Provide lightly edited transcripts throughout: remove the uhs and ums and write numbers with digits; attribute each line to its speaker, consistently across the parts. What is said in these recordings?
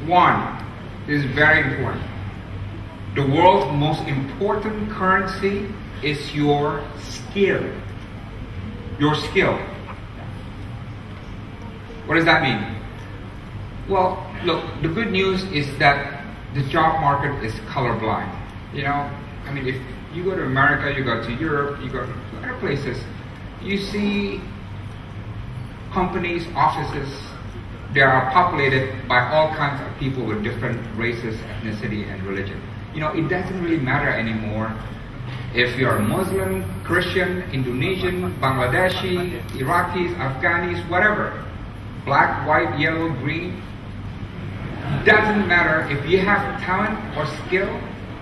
Speaker 1: One is very important. The world's most important currency is your skill. Your skill. What does that mean? Well, look, the good news is that the job market is colorblind. You know, I mean, if you go to America, you go to Europe, you go to other places, you see companies, offices, they are populated by all kinds of people with different races, ethnicity, and religion. You know, it doesn't really matter anymore if you're Muslim, Christian, Indonesian, Bangladeshi, Iraqis, Afghanis, whatever. Black, white, yellow, green. Doesn't matter. If you have talent or skill,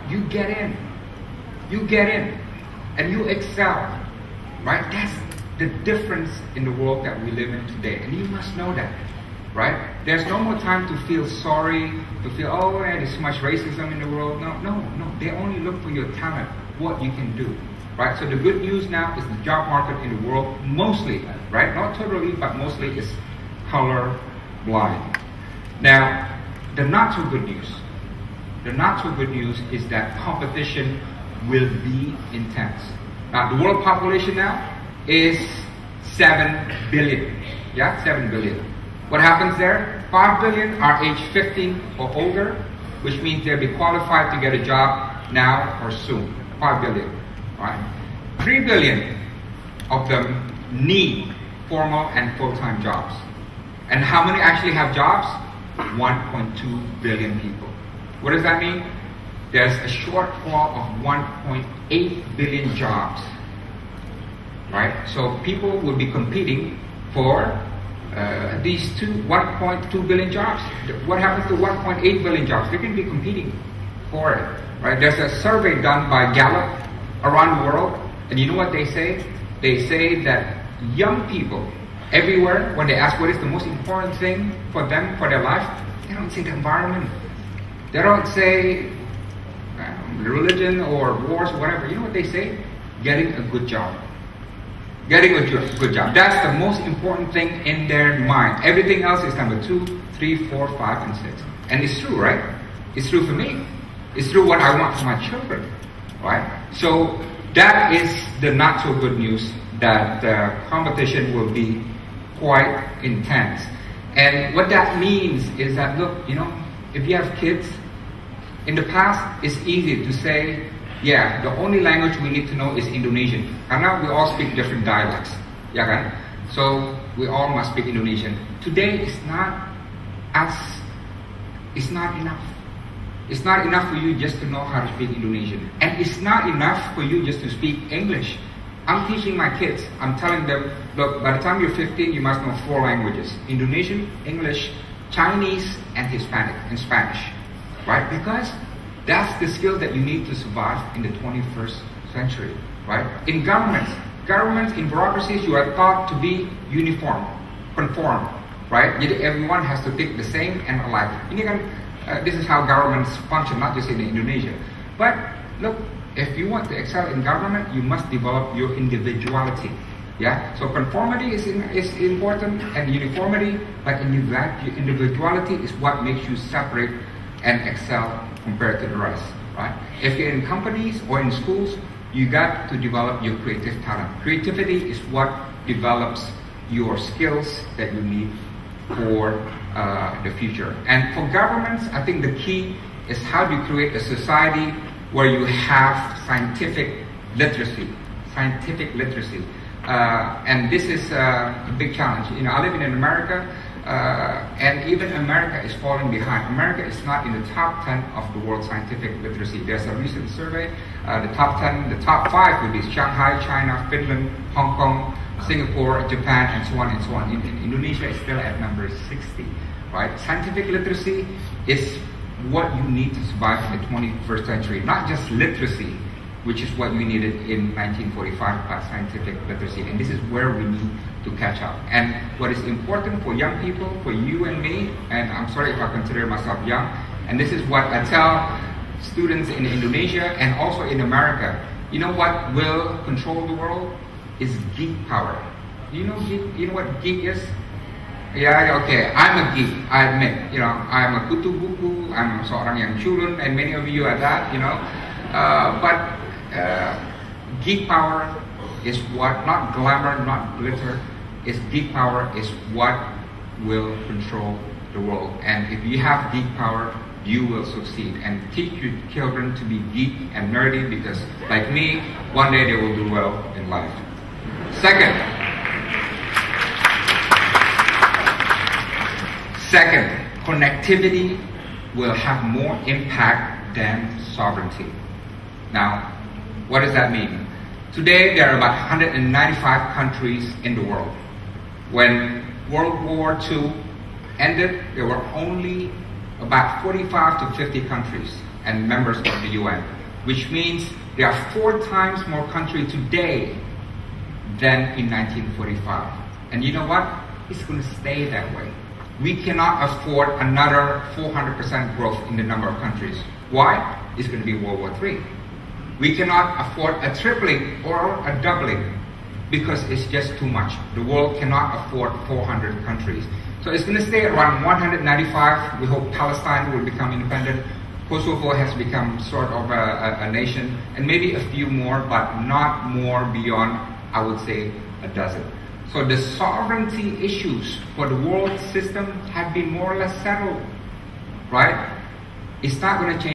Speaker 1: you get in. You get in. And you excel. Right? That's the difference in the world that we live in today. And you must know that. Right? There's no more time to feel sorry, to feel, oh, there's so much racism in the world. No. They only look for your talent, what you can do. Right? So the good news now is the job market in the world mostly, right? Not totally, but mostly is color blind. Now, the not so good news. The not so good news is that competition will be intense. Now, the world population now is 7 billion. Yeah, 7 billion. What happens there? 5 billion are age 15 or older, which means they'll be qualified to get a job now or soon. 5 billion. Right? 3 billion of them need formal and full-time jobs. And how many actually have jobs? 1.2 billion people. What does that mean? There's a shortfall of 1.8 billion jobs. Right? So people will be competing for these 1.2 billion jobs. What happens to 1.8 billion jobs? They can be competing for it. Right? There's a survey done by Gallup around the world, and you know what they say? They say that young people everywhere, when they ask what is the most important thing for them, for their life, they don't say the environment. They don't say religion or wars or whatever. You know what they say? Getting a good job. Getting a good job. That's the most important thing in their mind. Everything else is number 2, 3, 4, 5, and 6. And it's true, right? It's true for me. It's true what I want for my children, right? So that is the not so good news, that competition will be quite intense. And what that means is that, look, you know, if you have kids, in the past, it's easy to say, yeah, the only language we need to know is Indonesian. And now we all speak different dialects. Yeah, right? So we all must speak Indonesian. Today, it's not enough. It's not enough for you just to know how to speak Indonesian. And it's not enough for you just to speak English. I'm teaching my kids, I'm telling them, look, by the time you're 15, you must know 4 languages. Indonesian, English, Chinese, and Hispanic, and Spanish. Right? Because that's the skill that you need to survive in the 21st century. Right? In governments, in bureaucracies, you are taught to be uniform, conform. Right? Everyone has to think the same and alike. This is how governments function, not just in Indonesia. But look, if you want to excel in government, you must develop your individuality. Yeah. So conformity is important, and uniformity, but individuality is what makes you separate and excel compared to the rest. Right. If you're in companies or in schools, you got to develop your creative talent. Creativity is what develops your skills that you need for the future. And for governments, I think the key is how do you create a society where you have scientific literacy. And this is a big challenge. You know, I live in America, and even America is falling behind. America is not in the top 10 of the world scientific literacy. There's a recent survey, the top 5 would be Shanghai, China, Finland, Hong Kong, Singapore, Japan, and so on and so on. Indonesia is still at number 60, right? Scientific literacy is what you need to survive in the 21st century, not just literacy, which is what we needed in 1945, but scientific literacy. And this is where we need to catch up. And what is important for young people, for you and me, and I'm sorry if I consider myself young, and this is what I tell students in Indonesia and also in America, you know what will control the world? Is geek power. You know what geek is? Yeah, okay. I'm a geek. I admit. You know, I'm a kutu buku. I'm seorang yang culun, and many of you are that. You know, but geek power is what, not glamour, not glitter. Is geek power is what will control the world. And if you have geek power, you will succeed. And teach your children to be geek and nerdy, because, like me, one day they will do well in life. Second, connectivity will have more impact than sovereignty. Now, what does that mean? Today, there are about 195 countries in the world. When World War II ended, there were only about 45 to 50 countries and members of the UN, which means there are 4 times more countries today than in 1945. And you know what? It's going to stay that way. We cannot afford another 400% growth in the number of countries. Why? It's going to be World War III. We cannot afford a tripling or a doubling, because it's just too much. The world cannot afford 400 countries. So it's going to stay around 195. We hope Palestine will become independent. Kosovo has become sort of a nation, and maybe a few more, but not more beyond, I would say, a dozen. So the sovereignty issues for the world system have been more or less settled, right? It's not going to change.